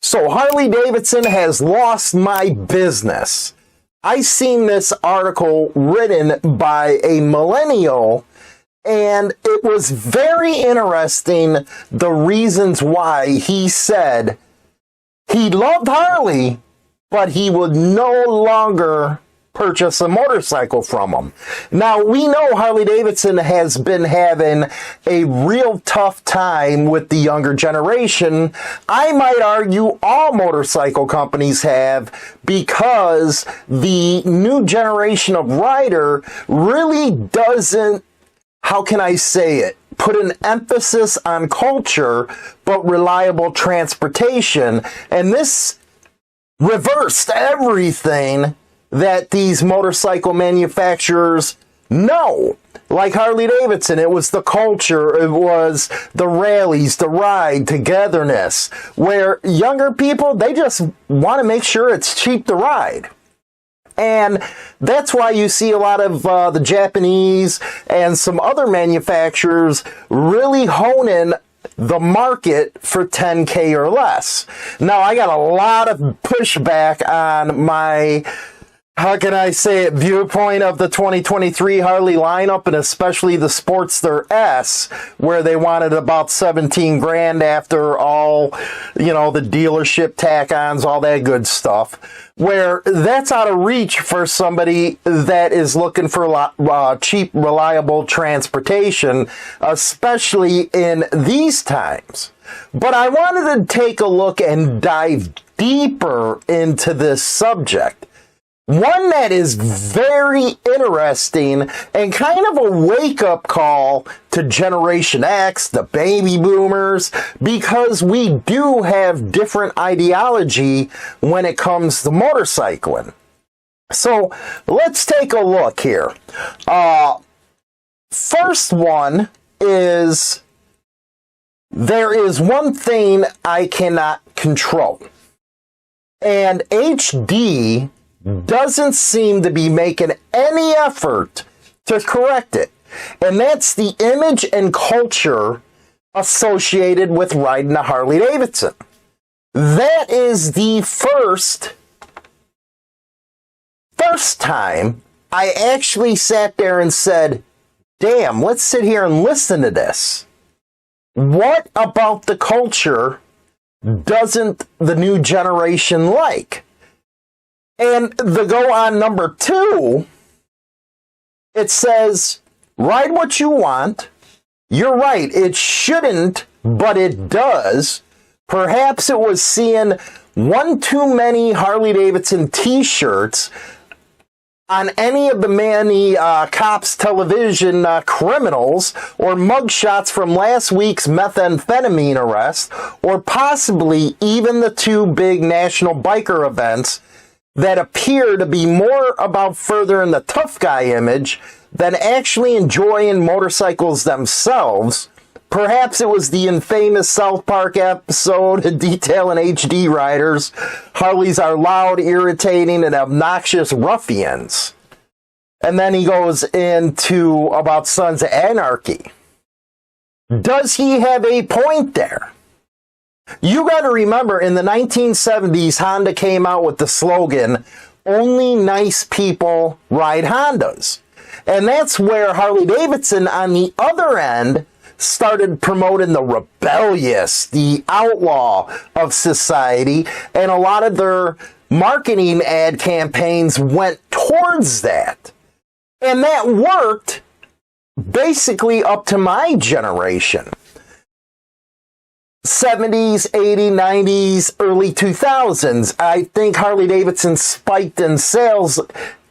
So Harley Davidson has lost my business. I seen this article written by a millennial, and it was very interesting, the reasons why he said he loved Harley, but he would no longer purchase a motorcycle from them. Now, we know Harley Davidson has been having a real tough time with the younger generation. I might argue all motorcycle companies have, because the new generation of rider really doesn't, how can I say it, put an emphasis on culture, but reliable transportation. And this reversed everything that these motorcycle manufacturers know. Like Harley Davidson, it was the culture, it was the rallies, the ride, togetherness, where younger people, they just want to make sure it's cheap to ride. And that's why you see a lot of the Japanese and some other manufacturers really honing the market for 10K or less. Now, I got a lot of pushback on my, how can I say it, viewpoint of the 2023 Harley lineup, and especially the Sportster S, where they wanted about 17 grand after all, you know, the dealership tack-ons, all that good stuff, where that's out of reach for somebody that is looking for cheap, reliable transportation, especially in these times. But I wanted to take a look and dive deeper into this subject. One that is very interesting and kind of a wake-up call to Generation X, the baby boomers, because we do have different ideology when it comes to motorcycling. So let's take a look here. First one is, there is one thing I cannot control. And HD doesn't seem to be making any effort to correct it. And that's the image and culture associated with riding a Harley Davidson. That is the first time I actually sat there and said, damn, let's sit here and listen to this. What about the culture doesn't the new generation like? And the go on number 2, it says, ride what you want. You're right, it shouldn't, but it does. Perhaps it was seeing one too many Harley Davidson t-shirts on any of the many cops television criminals, or mugshots from last week's methamphetamine arrest, or possibly even the 2 big national biker events that appear to be more about furthering the tough guy image than actually enjoying motorcycles themselves. Perhaps it was the infamous South Park episode detailing HD riders. Harleys are loud, irritating, and obnoxious ruffians. And then he goes into about Sons of Anarchy. Does he have a point there? You got to remember, in the 1970s, Honda came out with the slogan, only nice people ride Hondas. And that's where Harley Davidson, on the other end, started promoting the rebellious, the outlaw of society, and a lot of their marketing ad campaigns went towards that. And that worked basically up to my generation. 70s, 80s, 90s, early 2000s. I think Harley Davidson spiked in sales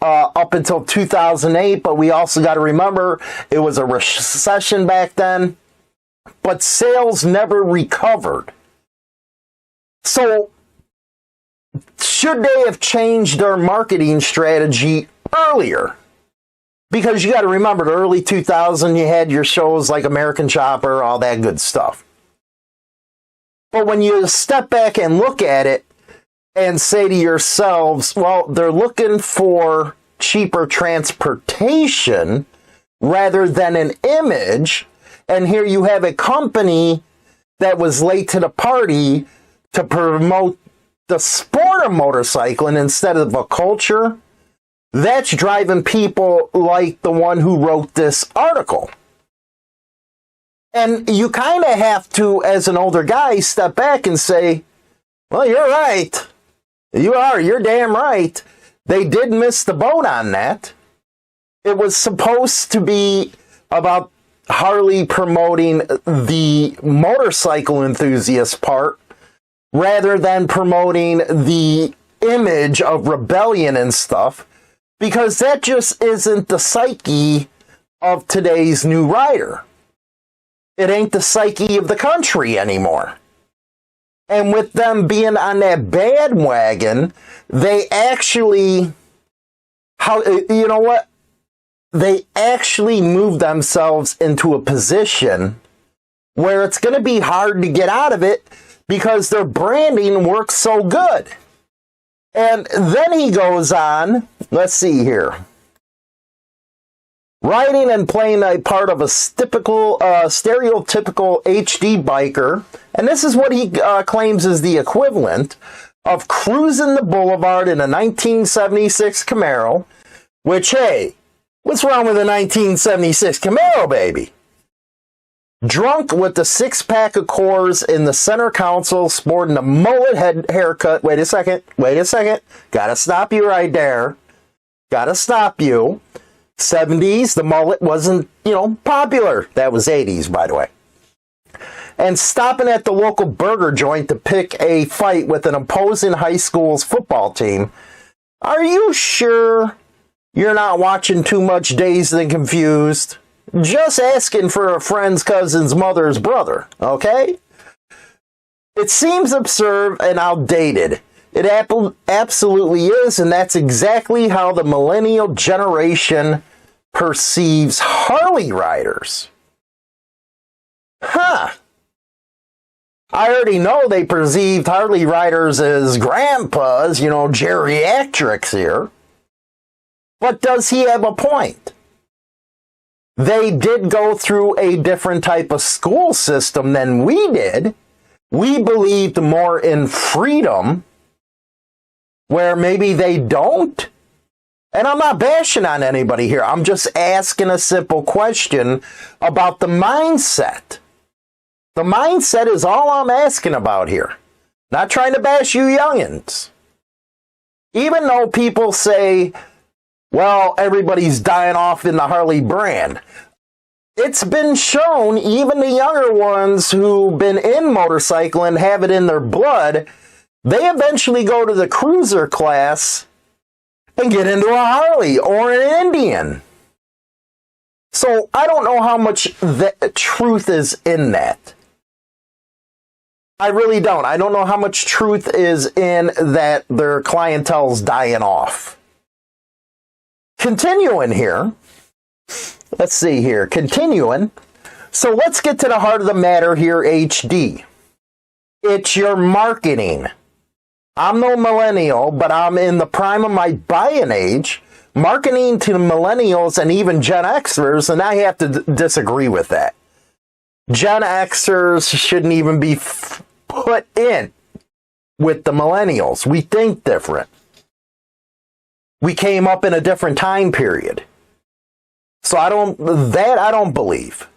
up until 2008, but we also got to remember it was a recession back then, but sales never recovered. So should they have changed their marketing strategy earlier? Because you got to remember, the early 2000s, you had your shows like American Chopper, all that good stuff. But when you step back and look at it and say to yourselves, well, they're looking for cheaper transportation rather than an image, and here you have a company that was late to the party to promote the sport of motorcycling instead of a culture, that's driving people like the one who wrote this article. And you kind of have to, as an older guy, step back and say, well, you're right. You're damn right. They did miss the boat on that. It was supposed to be about Harley promoting the motorcycle enthusiast part rather than promoting the image of rebellion and stuff, because that just isn't the psyche of today's new rider. It ain't the psyche of the country anymore. And with them being on that bandwagon, they actually, they actually move themselves into a position where it's going to be hard to get out of it because their branding works so good. And then he goes on, let's see here. Riding and playing a part of a stereotypical HD biker, and this is what he claims is the equivalent of cruising the boulevard in a 1976 Camaro, which, hey, what's wrong with a 1976 Camaro, baby? Drunk with the six-pack of Coors in the center console, sporting a mullet haircut. Wait a second. Gotta stop you right there. Gotta stop you. 70s, the mullet wasn't, popular. That was 80s, by the way. And stopping at the local burger joint to pick a fight with an opposing high school's football team. Are you sure you're not watching too much Dazed and Confused? Just asking for a friend's cousin's mother's brother, okay? It seems absurd and outdated. It absolutely is, and that's exactly how the millennial generation perceives Harley riders. I already know they perceived Harley riders as grandpas, geriatrics here. But does he have a point? They did go through a different type of school system than we did. We believed more in freedom, where maybe they don't. And I'm not bashing on anybody here. I'm just asking a simple question about the mindset. The mindset is all I'm asking about here. Not trying to bash you youngins. Even though people say, well, everybody's dying off in the Harley brand. It's been shown, even the younger ones who've been in motorcycling have it in their blood, they eventually go to the cruiser class and get into a Harley or an Indian. So I don't know how much truth is in that. I really don't. I don't know how much truth is in that their clientele's dying off. Continuing here. Let's see here. Continuing. So let's get to the heart of the matter here, HD. It's your marketing. I'm no millennial, but I'm in the prime of my buying age. Marketing to the millennials and even Gen Xers, and I have to disagree with that. Gen Xers shouldn't even be put in with the millennials. We think different. We came up in a different time period. So I don't believe.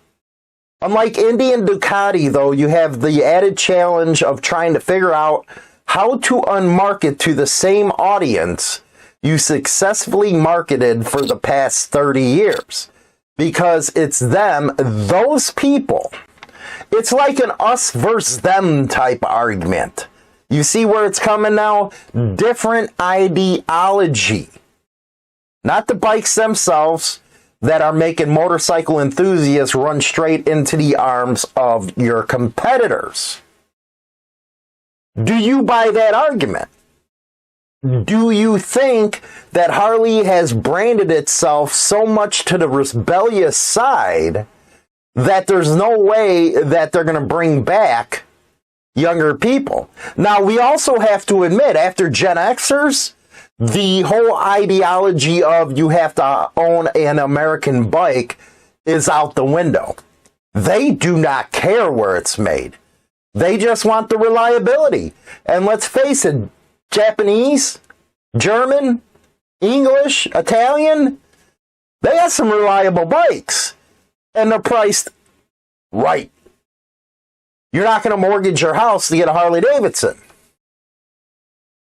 Unlike Indy and Ducati, though, you have the added challenge of trying to figure out how to unmarket to the same audience you successfully marketed for the past 30 years. Because it's them, those people. It's like an us versus them type argument. You see where it's coming now? Different ideology. Not the bikes themselves that are making motorcycle enthusiasts run straight into the arms of your competitors. Do you buy that argument? Do you think that Harley has branded itself so much to the rebellious side that there's no way that they're going to bring back younger people? Now, we also have to admit, after Gen Xers, the whole ideology of you have to own an American bike is out the window. They do not care where it's made. They just want the reliability. And let's face it, Japanese, German, English, Italian. They got some reliable bikes, and they're priced right. You're not going to mortgage your house to get a Harley Davidson.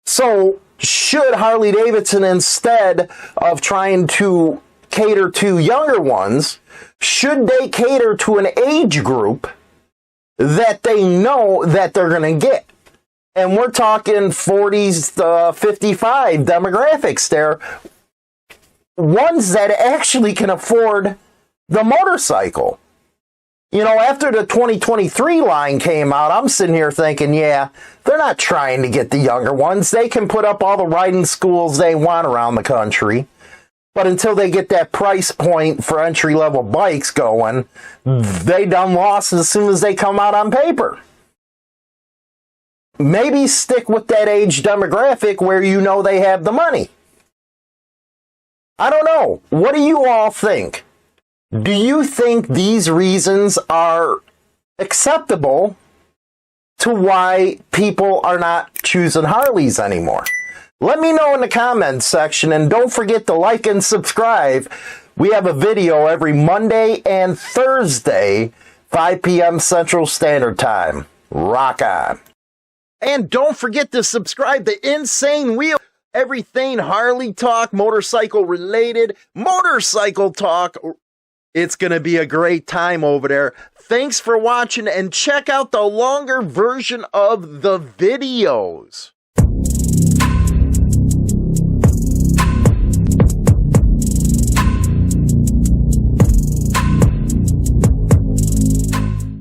So, should Harley Davidson, instead of trying to cater to younger ones, should they cater to an age group that they know that they're going to get? And we're talking 40s to 55 demographics there. Ones that actually can afford the motorcycle. You know, after the 2023 line came out, I'm sitting here thinking, yeah, they're not trying to get the younger ones. They can put up all the riding schools they want around the country. But until they get that price point for entry-level bikes going, they done lost as soon as they come out on paper. Maybe stick with that age demographic where you know they have the money. I don't know. What do you all think? Do you think these reasons are acceptable to why people are not choosing Harleys anymore? Let me know in the comments section, and don't forget to like and subscribe. We have a video every Monday and Thursday, 5 p.m. Central Standard Time. Rock on. And don't forget to subscribe to Insane Wheel. Everything Harley talk, motorcycle related, motorcycle talk. It's going to be a great time over there. Thanks for watching, and check out the longer version of the videos.